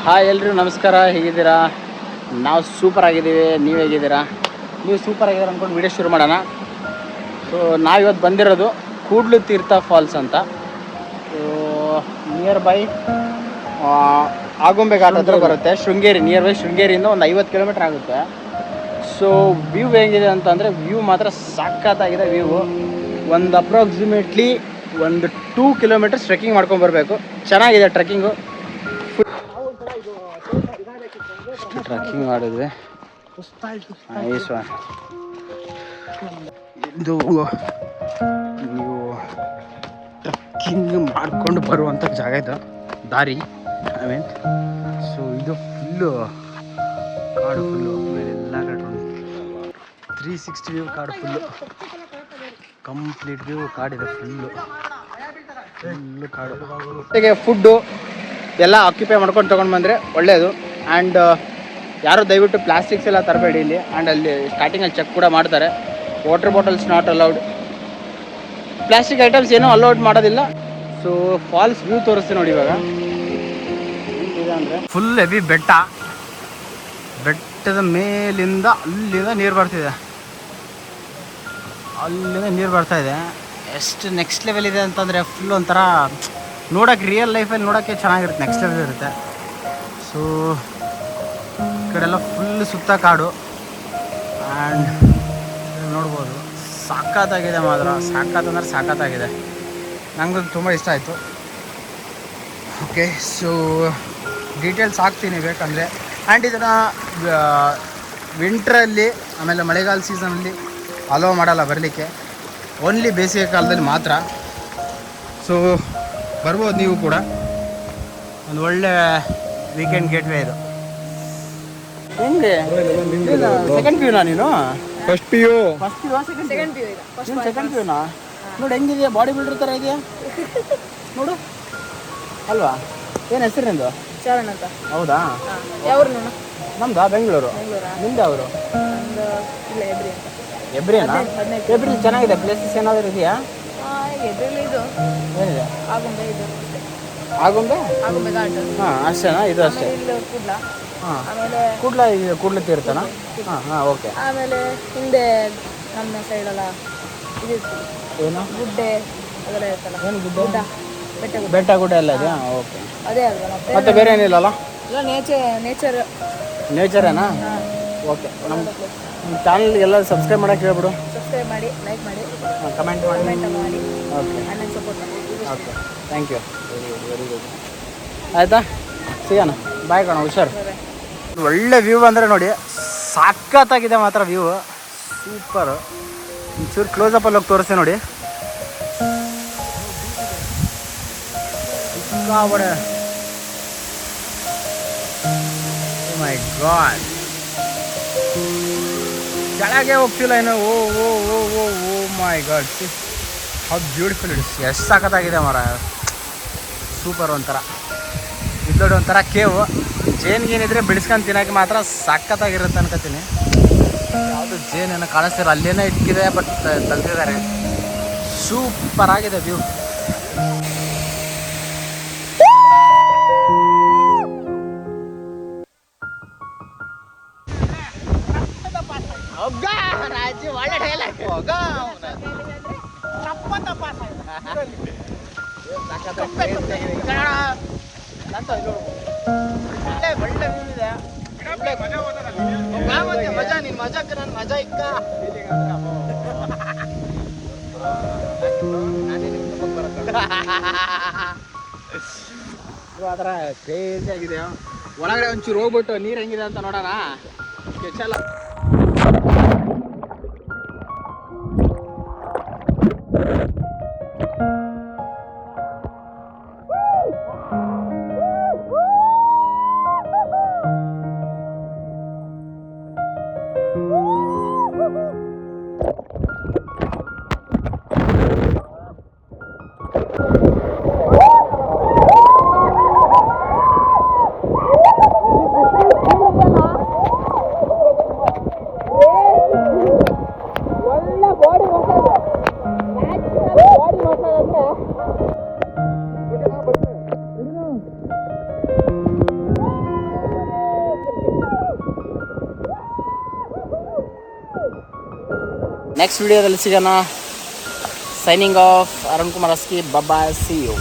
Hi ಎಲ್ರಿಗೂ ನಮಸ್ಕಾರ. ಹೇಗಿದ್ದೀರಾ? ನಾವು ಸೂಪರ್ ಆಗಿದ್ದೀವಿ. ನೀವು ಹೇಗಿದ್ದೀರಾ? ನೀವು ಸೂಪರ್ ಆಗಿದ್ದೀರಾ ಅಂದ್ಕೊಂಡು ವಿಡಿಯೋ ಶುರು ಮಾಡೋಣ. ಸೊ ನಾವಿವತ್ತು ಬಂದಿರೋದು ಕೂಡ್ಲು ತೀರ್ಥ ಫಾಲ್ಸ್ ಅಂತ. So near by Agumbe ghat ಹತ್ರ ಬರುತ್ತೆ. ಶೃಂಗೇರಿ, ನಿಯರ್ ಬೈ ಶೃಂಗೇರಿಯಿಂದ ಒಂದು 50 ಕಿಲೋಮೀಟ್ರ್ ಆಗುತ್ತೆ. ಸೊ ವ್ಯೂ ಹೇಗಿದೆ ಅಂತಂದರೆ ವ್ಯೂ ಮಾತ್ರ ಸಖತ್ತಾಗಿದೆ. ವ್ಯೂ ಒಂದು ಅಪ್ರಾಕ್ಸಿಮೇಟ್ಲಿ ಒಂದು 2 ಕಿಲೋಮೀಟರ್ಸ್ ಟ್ರೆಕ್ಕಿಂಗ್ ಮಾಡ್ಕೊಂಬರ್ಬೇಕು. ಚೆನ್ನಾಗಿದೆ ಟ್ರೆಕ್ಕಿಂಗು. ಟ್ರೆಕ್ಕಿಂಗ್ ಮಾಡಿದ್ವಿ. ಇದು ನೀವು ಟ್ರೆಕ್ಕಿಂಗ್ ಮಾಡ್ಕೊಂಡು ಬರುವಂಥ ಜಾಗ ಇದು, ದಾರಿ ಐ ಮೀನ್. ಸೊ ಇದು ಫುಲ್ಲು ಕಾಡು, ಫುಲ್ಲು ಮೇಲೆಲ್ಲ ಕಟ್ಕೊಂಡು 360 ವ್ಯೂ ಕಾಡು, ಫುಲ್ಲು ಕಂಪ್ಲೀಟ್ ವ್ಯೂ ಕಾಡಿದೆ, ಫುಲ್ಲು ಕಾಡು. ಜೊತೆಗೆ ಫುಡ್ಡು ಎಲ್ಲ ಆಕ್ಯುಪೈ ಮಾಡ್ಕೊಂಡು ತೊಗೊಂಡು ಬಂದರೆ ಒಳ್ಳೆಯದು. ಆ್ಯಂಡ್ ಯಾರು ದಯವಿಟ್ಟು ಪ್ಲಾಸ್ಟಿಕ್ಸ್ ಎಲ್ಲ ತರಬೇಡಿ ಇಲ್ಲಿ. ಆ್ಯಂಡ್ ಅಲ್ಲಿ ಸ್ಟಾರ್ಟಿಂಗಲ್ಲಿ ಚೆಕ್ ಕೂಡ ಮಾಡ್ತಾರೆ. Water bottles not allowed, plastic items ಏನೂ ಅಲೌಡ್ ಮಾಡೋದಿಲ್ಲ. ಸೊ ಫಾಲ್ಸ್ ವ್ಯೂ ತೋರಿಸ್ತೀನಿ ನೋಡಿ. ಇವಾಗ ಅಂದರೆ ಫುಲ್ ಹೆವಿ ಬೆಟ್ಟ, ಬೆಟ್ಟದ ಮೇಲಿಂದ ಅಲ್ಲಿಂದ ನೀರು ಬರ್ತಿದೆ, ಅಲ್ಲಿಂದ ನೀರು ಬರ್ತಾಯಿದೆ. ಎಷ್ಟು ನೆಕ್ಸ್ಟ್ ಲೆವೆಲ್ ಇದೆ ಅಂತಂದರೆ ಫುಲ್ ಒಂಥರ ನೋಡೋಕ್ಕೆ, ರಿಯಲ್ ಲೈಫಲ್ಲಿ ನೋಡೋಕ್ಕೆ ಚೆನ್ನಾಗಿರುತ್ತೆ, ನೆಕ್ಸ್ಟ್ ಲೆವೆಲ್ ಇರುತ್ತೆ. ಸೊ ಈ ಕಡೆಲ್ಲ ಫುಲ್ ಸುತ್ತ ಕಾಡು. ಆ್ಯಂಡ್ ನೋಡ್ಬೋದು ಸಾಕತ್ತಾಗಿದೆ ಮಾತ್ರ, ಸಾಕತ್ತಂದ್ರೆ ಸಾಕತ್ತಾಗಿದೆ. ನನಗೂ ತುಂಬ ಇಷ್ಟ ಆಯಿತು. ಓಕೆ, ಸೊ ಡೀಟೇಲ್ಸ್ ಹಾಕ್ತೀನಿ ಬೇಕಂದರೆ. ಆ್ಯಂಡ್ ಇದನ್ನು ವಿಂಟ್ರಲ್ಲಿ ಆಮೇಲೆ ಮಳೆಗಾಲ ಸೀಸನಲ್ಲಿ ಅಲೋ ಮಾಡಲ್ಲ ಬರಲಿಕ್ಕೆ, ಓನ್ಲಿ ಬೇಸಿಗೆ ಕಾಲದಲ್ಲಿ ಮಾತ್ರ. ಸೊ ಬರ್ಬೋದು ನೀವು ಕೂಡ. ಒಂದು ಒಳ್ಳೆ ವೀಕೆಂಡ್ ಗೇಟ್ವೇ ಇದು. ಹೆಂಗೆ ಸೆಕೆಂಡ್ ಪಿ ಯುನಾ ನೀನು? First P U second P ಯುನಾ? ನೋಡಿ ಹೆಂಗಿದೆಯಾ, ಬಾಡಿ ಬಿಲ್ಡರ್ ಥರ ಇದೆಯಾ ನೋಡು, ಅಲ್ವಾ? ಏನು ಹೆಸರು ನಿಂದು? ಚರಣ್ ಅಂತ. ಹೌದಾ? ನಮ್ದಾ ಬೆಂಗಳೂರು. ನಿಮ್ದು ಅವರು? ಎಬ್ರಿನಾ? ಎಬ್ರಿ ಚೆನ್ನಾಗಿದೆ. ಪ್ಲೇಸಸ್ ಏನಾದರೂ ಇದೆಯಾ? ಇದು ಏನಿದೆ? ಆಗುಂಬೆ ಆಗುಂಬೆ ಹಾಂ ಅಷ್ಟೇನಾ? ಇದು ಅಷ್ಟೇ. ಹಾಂ, ಕೂಡ್ಲ ತೀರ್ಥನಾ? ಹಾಂ ಓಕೆ. ಆಮೇಲೆ ಹಿಂದೆ ನಮ್ಮ ಸೈಡೆಲ್ಲ ಇದು ಏನು ಗುಡ್ಡೆ ಅದೆಲ್ಲ ಇರುತ್ತಲ್ಲ. ಏನು ಗುಡ್ಡ? ಬೆಟ್ಟ ಗುಡ್ಡ ಎಲ್ಲ ಇದೆಯಾ? ಓಕೆ. ಅದೇ ಅಲ್ವಾ ಮತ್ತೆ ಬೇರೆ ಏನಿಲ್ಲಲ್ಲ? ಎಲ್ಲ ನೇಚರೇನಾ? ಓಕೆ. ನಮ್ಮ ಚಾನಲ್ಗೆಲ್ಲ ಸಬ್ಸ್ಕ್ರೈಬ್ ಮಾಡೋಕ್ಕೆ ಹೇಳ್ಬಿಡು. ಸಬ್ಸ್ಕ್ರೈಬ್ ಮಾಡಿ, ಲೈಕ್ ಮಾಡಿ, ಕಮೆಂಟ್ ಮಾಡಿ. ಓಕೆ, ಅಣ್ಣನ ಸಪೋರ್ಟ್ ಮಾಡಿ. Okay, thank you. Very good. ಆಯಿತಾ, ಸಿಗೋಣ. ಬಾಯ್ ಕಣ, ಹುಷಾರು. ಒಳ್ಳೆ ವ್ಯೂ ಅಂದರೆ ನೋಡಿ, ಸಖತ್ತಾಗಿದೆ ಮಾತ್ರ ವ್ಯೂ, ಸೂಪರು. ಒಂಚೂರು ಕ್ಲೋಸಪ್ಪಲ್ಲಿ ಹೋಗಿ ತೋರಿಸ್ತೆ ನೋಡಿ. ಮೈ ಗಾಡ್, ಕೆಳಗೆ ಹೋಗ್ತಿಲ್ಲ ಏನು. ಓ ಓ ಓ ಓ ಓ ಮೈ ಗಾಡ್, ಹೌ ಬ್ಯೂಟಿಫುಲ್ ಇಟ್ಸ್. ಎಷ್ಟು ಸಖತ್ತಾಗಿದೆ ಮರ, ಸೂಪರ್. ಒಂಥರ ಇದ್ದೋಡಿ ಒಂಥರ ಕೇವು. ಜೇನಿಗೇನಿದ್ರೆ ಬಿಡಿಸ್ಕೊಂಡು ತಿನ್ನೋಕ್ಕೆ ಮಾತ್ರ ಸಖತ್ತಾಗಿರುತ್ತೆ ಅನ್ಕೋತೀನಿ. ಯಾವುದು ಜೇನೇನೋ ಕಾಣಿಸ್ತಿರೋ, ಅಲ್ಲೇನೋ ಇಟ್ಟಿದೆ, ಬಟ್ ತೆಗ್ದಿದ್ದಾರೆ. ಸೂಪರ್ ಆಗಿದೆ ವ್ಯೂ. ಒಳ್ಳೆ ಡೈಲಾಗ್. ಒಳ್ಳೆ ವ್ಯೂ ಇದೆ. ಮಜಾ, ನೀನು ಮಜಾಕ್ಕೆ ನಾನು ಮಜಾ ಇಕ್ಕ. ಆ ಥರ ಕ್ರೇಜಿ ಆಗಿದೆ. ಒಳಗಡೆ ಒಂಚೂರು ಹೋಗ್ಬಿಟ್ಟು ನೀರು ಹೆಂಗಿದೆ ಅಂತ ನೋಡೋಣ. ಕೆಚ್ಚಲ್ಲ. ನೆಕ್ಸ್ಟ್ ವಿಡಿಯೋದಲ್ಲಿ ಸಿಗೋಣ. ಸೈನಿಂಗ್ ಆಫ್ ಅರುಣ್ ಕುಮಾರ್ ಅಸ್ಕಿ. Bye, see you.